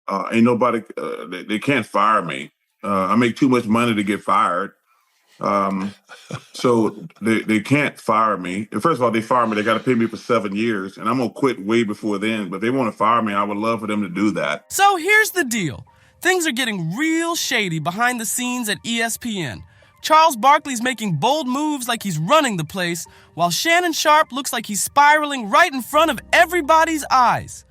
Ain't nobody, they can't fire me. I make too much money to get fired. So they can't fire me. First of all, they fire me. They got to pay me for 7 years, and I'm going to quit way before then. But if they want to fire me, I would love for them to do that. So here's the deal. Things are getting real shady behind the scenes at ESPN. Charles Barkley's making bold moves like he's running the place, while Shannon Sharpe looks like he's spiraling right in front of everybody's eyes.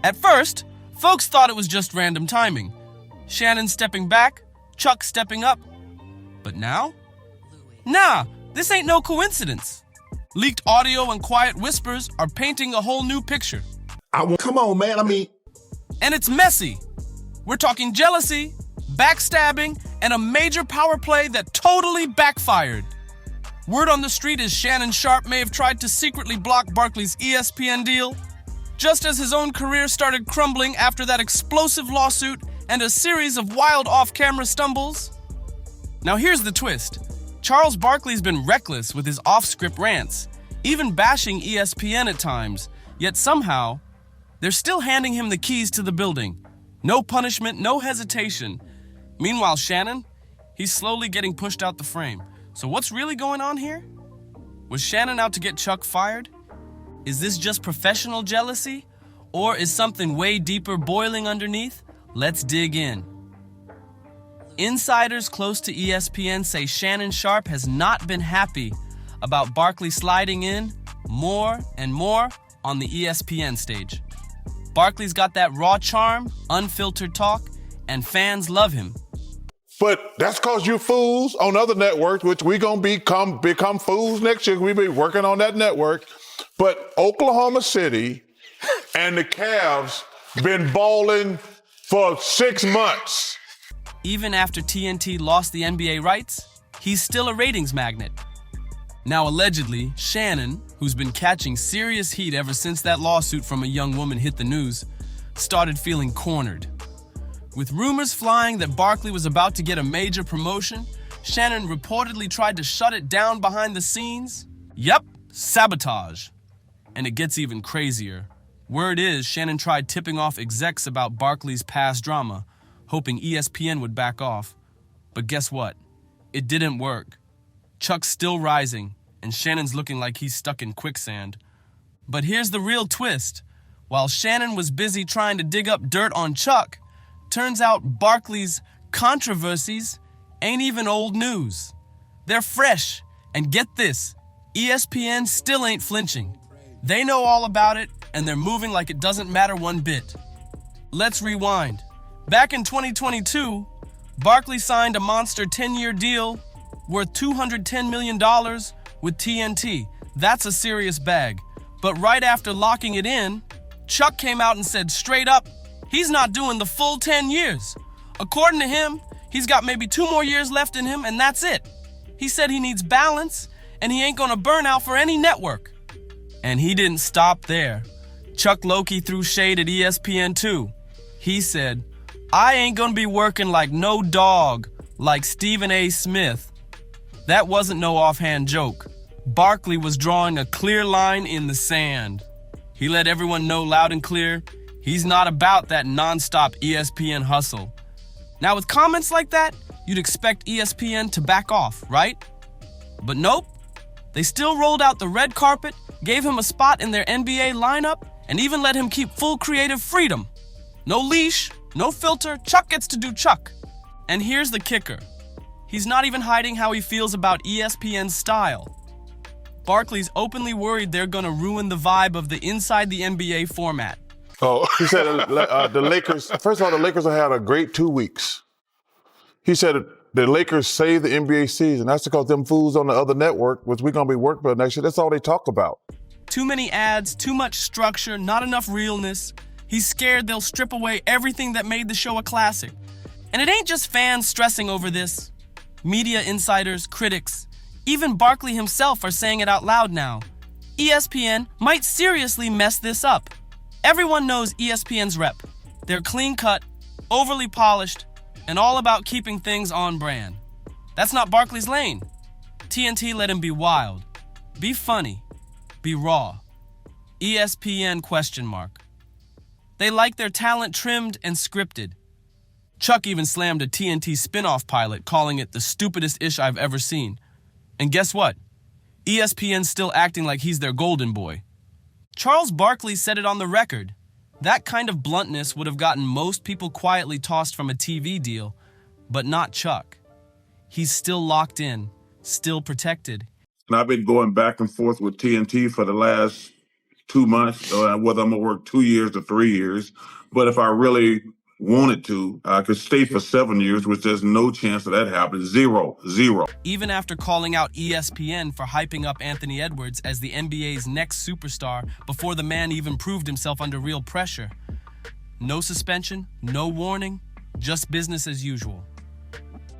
At first, folks thought it was just random timing. Shannon stepping back, Chuck stepping up. But now? Nah, this ain't no coincidence. Leaked audio and quiet whispers are painting a whole new picture. Come on, man, And it's messy. We're talking jealousy, backstabbing, and a major power play that totally backfired. Word on the street is Shannon Sharpe may have tried to secretly block Barkley's ESPN deal, just as his own career started crumbling after that explosive lawsuit and a series of wild off-camera stumbles. Now here's the twist. Charles Barkley's been reckless with his off-script rants, even bashing ESPN at times, yet somehow, they're still handing him the keys to the building. No punishment, no hesitation. Meanwhile, Shannon, he's slowly getting pushed out the frame. So what's really going on here? Was Shannon out to get Chuck fired? Is this just professional jealousy? Or is something way deeper boiling underneath? Let's dig in. Insiders close to ESPN say Shannon Sharpe has not been happy about Barkley sliding in more and more on the ESPN stage. Barkley's got that raw charm, unfiltered talk, and fans love him. But that's because you fools on other networks, which we going to become fools next year. We be working on that network. But Oklahoma City and the Cavs been balling for 6 months. Even after TNT lost the NBA rights, he's still a ratings magnet. Now, allegedly, Shannon, who's been catching serious heat ever since that lawsuit from a young woman hit the news, started feeling cornered. With rumors flying that Barkley was about to get a major promotion, Shannon reportedly tried to shut it down behind the scenes. Yep, sabotage. And it gets even crazier. Word is Shannon tried tipping off execs about Barkley's past drama, hoping ESPN would back off. But guess what? It didn't work. Chuck's still rising, and Shannon's looking like he's stuck in quicksand. But here's the real twist. While Shannon was busy trying to dig up dirt on Chuck, turns out Barkley's controversies ain't even old news. They're fresh, and get this, ESPN still ain't flinching. They know all about it, and they're moving like it doesn't matter one bit. Let's rewind. Back in 2022, Barkley signed a monster 10-year deal worth $210 million with TNT. That's a serious bag. But right after locking it in, Chuck came out and said straight up, he's not doing the full 10 years. According to him, he's got maybe 2 more years left in him, and that's it. He said he needs balance, and he ain't gonna burn out for any network. And he didn't stop there. Chuck Loki threw shade at ESPN too. He said, I ain't gonna be working like no dog, like Stephen A. Smith. That wasn't no offhand joke. Barkley was drawing a clear line in the sand. He let everyone know loud and clear, he's not about that nonstop ESPN hustle. Now with comments like that, you'd expect ESPN to back off, right? But nope. They still rolled out the red carpet, gave him a spot in their NBA lineup, and even let him keep full creative freedom. No leash, no filter, Chuck gets to do Chuck. And here's the kicker. He's not even hiding how he feels about ESPN's style. Barkley's openly worried they're gonna ruin the vibe of the Inside the NBA format. Oh, he said the Lakers, first of all, the Lakers have had a great 2 weeks. He said the Lakers saved the NBA season. That's because them fools on the other network, which we're going to be working with next year, that's all they talk about. Too many ads, too much structure, not enough realness. He's scared they'll strip away everything that made the show a classic. And it ain't just fans stressing over this. Media insiders, critics, even Barkley himself are saying it out loud now. ESPN might seriously mess this up. Everyone knows ESPN's rep. They're clean-cut, overly polished, and all about keeping things on brand. That's not Barkley's lane. TNT let him be wild, be funny, be raw. ESPN ? They like their talent trimmed and scripted. Chuck even slammed a TNT spin-off pilot, calling it the stupidest ish I've ever seen. And guess what? ESPN's still acting like he's their golden boy. Charles Barkley said it on the record. That kind of bluntness would have gotten most people quietly tossed from a TV deal, but not Chuck. He's still locked in, still protected. And I've been going back and forth with TNT for the last 2 months, whether I'm going to work 2 years or 3 years. But if I really wanted to, I could stay for 7 years, which there's no chance of that happening. Zero. Even after calling out ESPN for hyping up Anthony Edwards as the NBA's next superstar before the man even proved himself under real pressure. No suspension, no warning, just business as usual.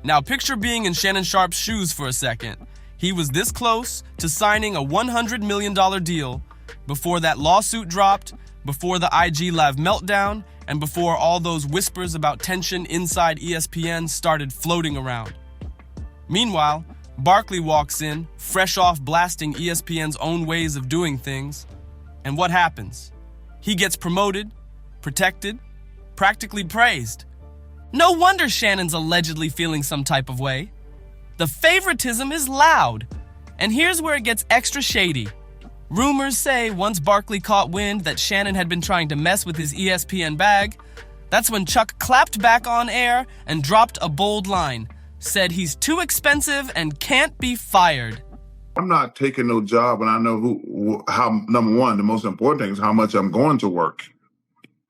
Now picture being in Shannon Sharpe's shoes for a second. He was this close to signing a $100 million deal before that lawsuit dropped, before the IG Live meltdown, and before all those whispers about tension inside ESPN started floating around. Meanwhile, Barkley walks in, fresh off blasting ESPN's own ways of doing things. And what happens? He gets promoted, protected, practically praised. No wonder Shannon's allegedly feeling some type of way. The favoritism is loud. And here's where it gets extra shady. Rumors say once Barkley caught wind that Shannon had been trying to mess with his ESPN bag, that's when Chuck clapped back on air and dropped a bold line. Said he's too expensive and can't be fired. I'm not taking no job, and I know how, number one, the most important thing is how much I'm going to work.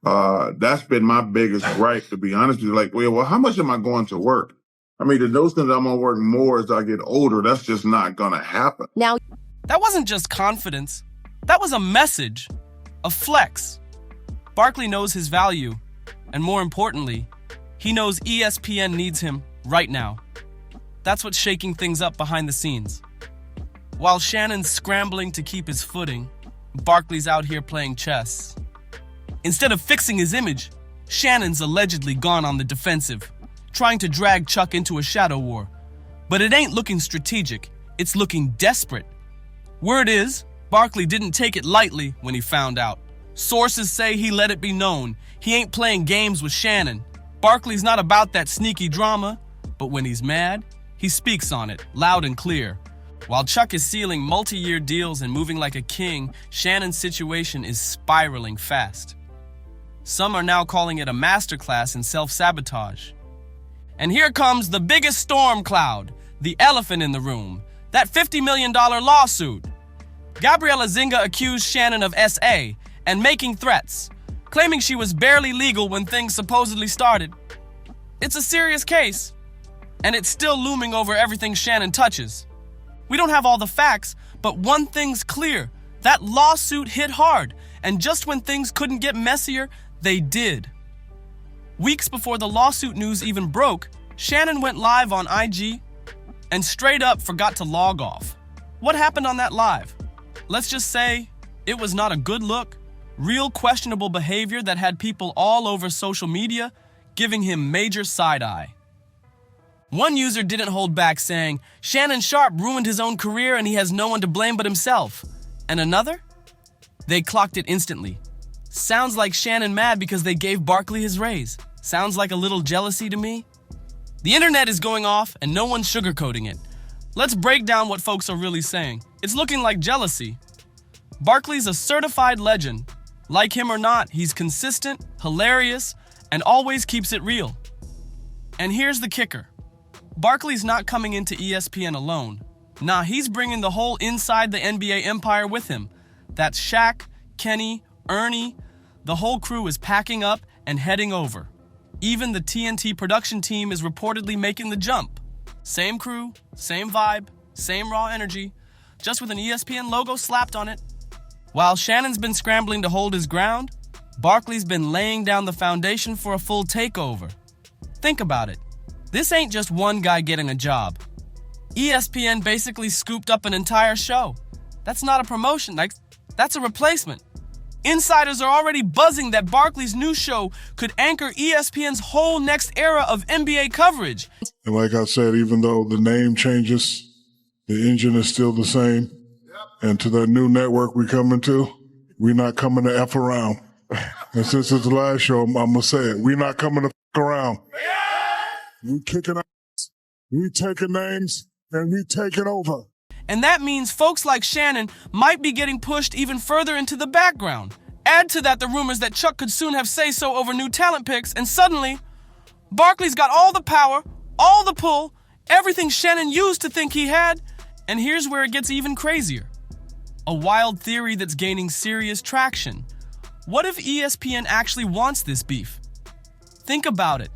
That's been my biggest gripe, to be honest with you. Like, well, how much am I going to work? I mean, the notion that I'm going to work more as I get older, that's just not going to happen. Now, that wasn't just confidence. That was a message, a flex. Barkley knows his value, and more importantly, he knows ESPN needs him right now. That's what's shaking things up behind the scenes. While Shannon's scrambling to keep his footing, Barkley's out here playing chess. Instead of fixing his image, Shannon's allegedly gone on the defensive, trying to drag Chuck into a shadow war. But it ain't looking strategic, it's looking desperate. Word is, Barkley didn't take it lightly when he found out. Sources say he let it be known he ain't playing games with Shannon. Barkley's not about that sneaky drama, but when he's mad, he speaks on it, loud and clear. While Chuck is sealing multi-year deals and moving like a king, Shannon's situation is spiraling fast. Some are now calling it a masterclass in self-sabotage. And here comes the biggest storm cloud, the elephant in the room, that $50 million lawsuit. Gabriella Zinga accused Shannon of SA and making threats, claiming she was barely legal when things supposedly started. It's a serious case, and it's still looming over everything Shannon touches. We don't have all the facts, but one thing's clear. That lawsuit hit hard, and just when things couldn't get messier, they did. Weeks before the lawsuit news even broke, Shannon went live on IG and straight up forgot to log off. What happened on that live? Let's just say it was not a good look, real questionable behavior that had people all over social media giving him major side-eye. One user didn't hold back, saying, Shannon Sharpe ruined his own career and he has no one to blame but himself. And another? They clocked it instantly. Sounds like Shannon mad because they gave Barkley his raise. Sounds like a little jealousy to me. The internet is going off and no one's sugarcoating it. Let's break down what folks are really saying. It's looking like jealousy. Barkley's a certified legend. Like him or not, he's consistent, hilarious, and always keeps it real. And here's the kicker. Barkley's not coming into ESPN alone. Nah, he's bringing the whole inside the NBA empire with him. That's Shaq, Kenny, Ernie. The whole crew is packing up and heading over. Even the TNT production team is reportedly making the jump. Same crew, same vibe, same raw energy, just with an ESPN logo slapped on it. While Shannon's been scrambling to hold his ground, Barkley's been laying down the foundation for a full takeover. Think about it. This ain't just one guy getting a job. ESPN basically scooped up an entire show. That's not a promotion, that's a replacement. Insiders are already buzzing that Barkley's new show could anchor ESPN's whole next era of NBA coverage. And like I said, even though the name changes, the engine is still the same. And to that new network we're coming to, we're not coming to F around. And since it's the last show, I'm going to say it. We not coming to fuck around. We kicking ass, we taking names, and we taking over. And that means folks like Shannon might be getting pushed even further into the background. Add to that the rumors that Chuck could soon have say-so over new talent picks, and suddenly, Barkley's got all the power, all the pull, everything Shannon used to think he had, and here's where it gets even crazier. A wild theory that's gaining serious traction. What if ESPN actually wants this beef? Think about it.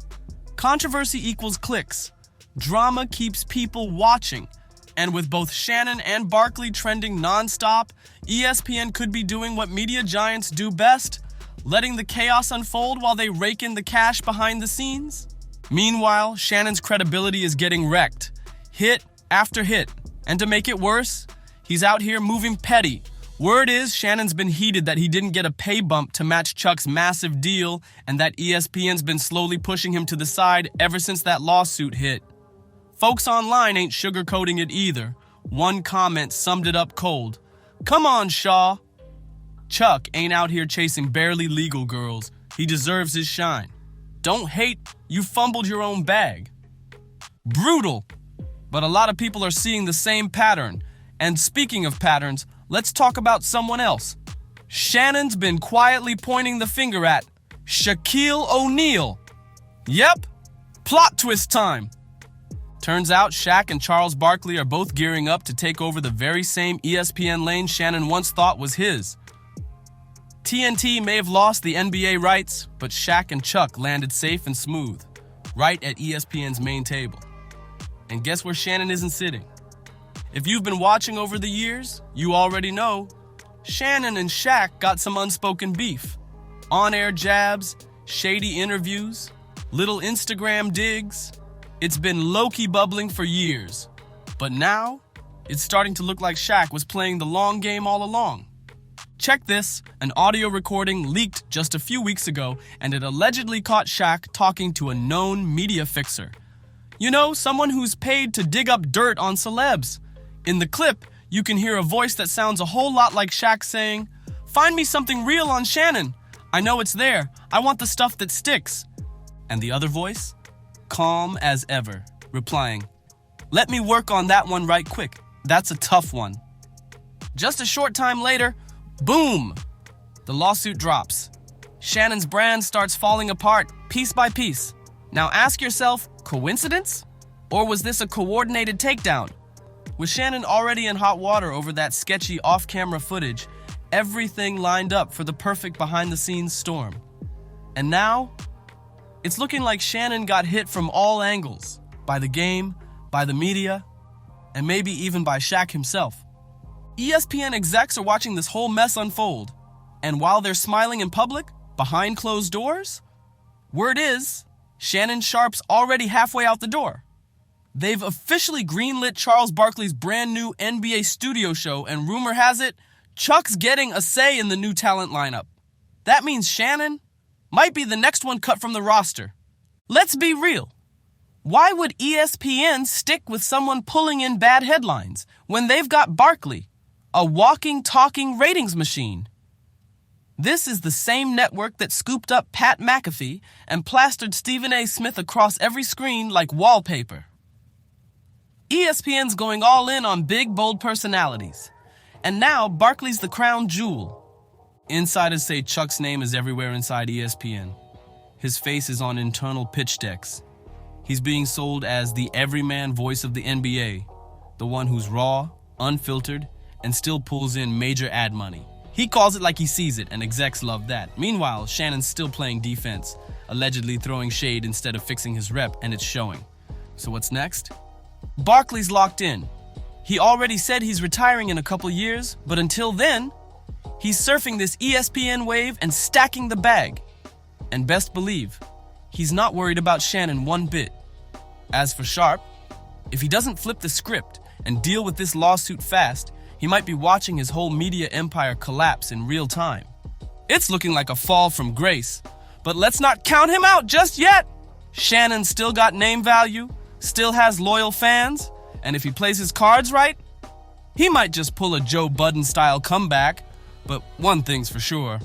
Controversy equals clicks. Drama keeps people watching. And with both Shannon and Barkley trending nonstop, ESPN could be doing what media giants do best, letting the chaos unfold while they rake in the cash behind the scenes. Meanwhile, Shannon's credibility is getting wrecked, hit after hit. And to make it worse, he's out here moving petty. Word is Shannon's been heated that he didn't get a pay bump to match Chuck's massive deal and that ESPN's been slowly pushing him to the side ever since that lawsuit hit. Folks online ain't sugarcoating it either. One comment summed it up cold. Come on, Shaw. Chuck ain't out here chasing barely legal girls. He deserves his shine. Don't hate, you fumbled your own bag. Brutal. But a lot of people are seeing the same pattern. And speaking of patterns, let's talk about someone else. Shannon's been quietly pointing the finger at Shaquille O'Neal. Yep, plot twist time. Turns out Shaq and Charles Barkley are both gearing up to take over the very same ESPN lane Shannon once thought was his. TNT may have lost the NBA rights, but Shaq and Chuck landed safe and smooth, right at ESPN's main table. And guess where Shannon isn't sitting? If you've been watching over the years, you already know Shannon and Shaq got some unspoken beef. On-air jabs, shady interviews, little Instagram digs. It's been low-key bubbling for years. But now, it's starting to look like Shaq was playing the long game all along. Check this, an audio recording leaked just a few weeks ago, and it allegedly caught Shaq talking to a known media fixer. You know, someone who's paid to dig up dirt on celebs. In the clip, you can hear a voice that sounds a whole lot like Shaq saying, "Find me something real on Shannon. I know it's there. I want the stuff that sticks." And the other voice, calm as ever, replying, "Let me work on that one right quick. That's a tough one." Just a short time later, boom! The lawsuit drops. Shannon's brand starts falling apart, piece by piece. Now ask yourself, coincidence? Or was this a coordinated takedown? With Shannon already in hot water over that sketchy off-camera footage, everything lined up for the perfect behind-the-scenes storm. And now, it's looking like Shannon got hit from all angles, by the game, by the media, and maybe even by Shaq himself. ESPN execs are watching this whole mess unfold, and while they're smiling in public, behind closed doors, word is, Shannon Sharpe's already halfway out the door. They've officially greenlit Charles Barkley's brand new NBA studio show, and rumor has it, Chuck's getting a say in the new talent lineup. That means Shannon might be the next one cut from the roster. Let's be real. Why would ESPN stick with someone pulling in bad headlines when they've got Barkley, a walking, talking ratings machine? This is the same network that scooped up Pat McAfee and plastered Stephen A. Smith across every screen like wallpaper. ESPN's going all in on big, bold personalities. And now, Barkley's the crown jewel. Insiders say Chuck's name is everywhere inside ESPN. His face is on internal pitch decks. He's being sold as the everyman voice of the NBA, the one who's raw, unfiltered, and still pulls in major ad money. He calls it like he sees it, and execs love that. Meanwhile, Shannon's still playing defense, allegedly throwing shade instead of fixing his rep, and it's showing. So what's next? Barkley's locked in. He already said he's retiring in a couple years, but until then, he's surfing this ESPN wave and stacking the bag. And best believe, he's not worried about Shannon one bit. As for Sharpe, if he doesn't flip the script and deal with this lawsuit fast, he might be watching his whole media empire collapse in real time. It's looking like a fall from grace, but let's not count him out just yet. Shannon's still got name value, still has loyal fans, and if he plays his cards right, he might just pull a Joe Budden-style comeback, but one thing's for sure,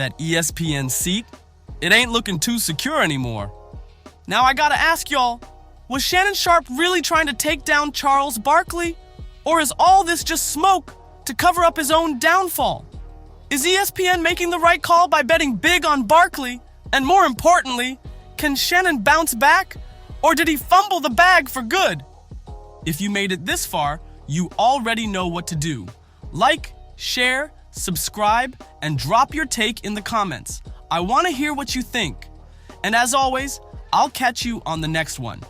that ESPN seat, it ain't looking too secure anymore. Now I gotta ask y'all, was Shannon Sharpe really trying to take down Charles Barkley? Or is all this just smoke to cover up his own downfall? Is ESPN making the right call by betting big on Barkley? And more importantly, can Shannon bounce back? Or did he fumble the bag for good? If you made it this far, you already know what to do. Like, share, subscribe, and drop your take in the comments. I want to hear what you think. And as always, I'll catch you on the next one.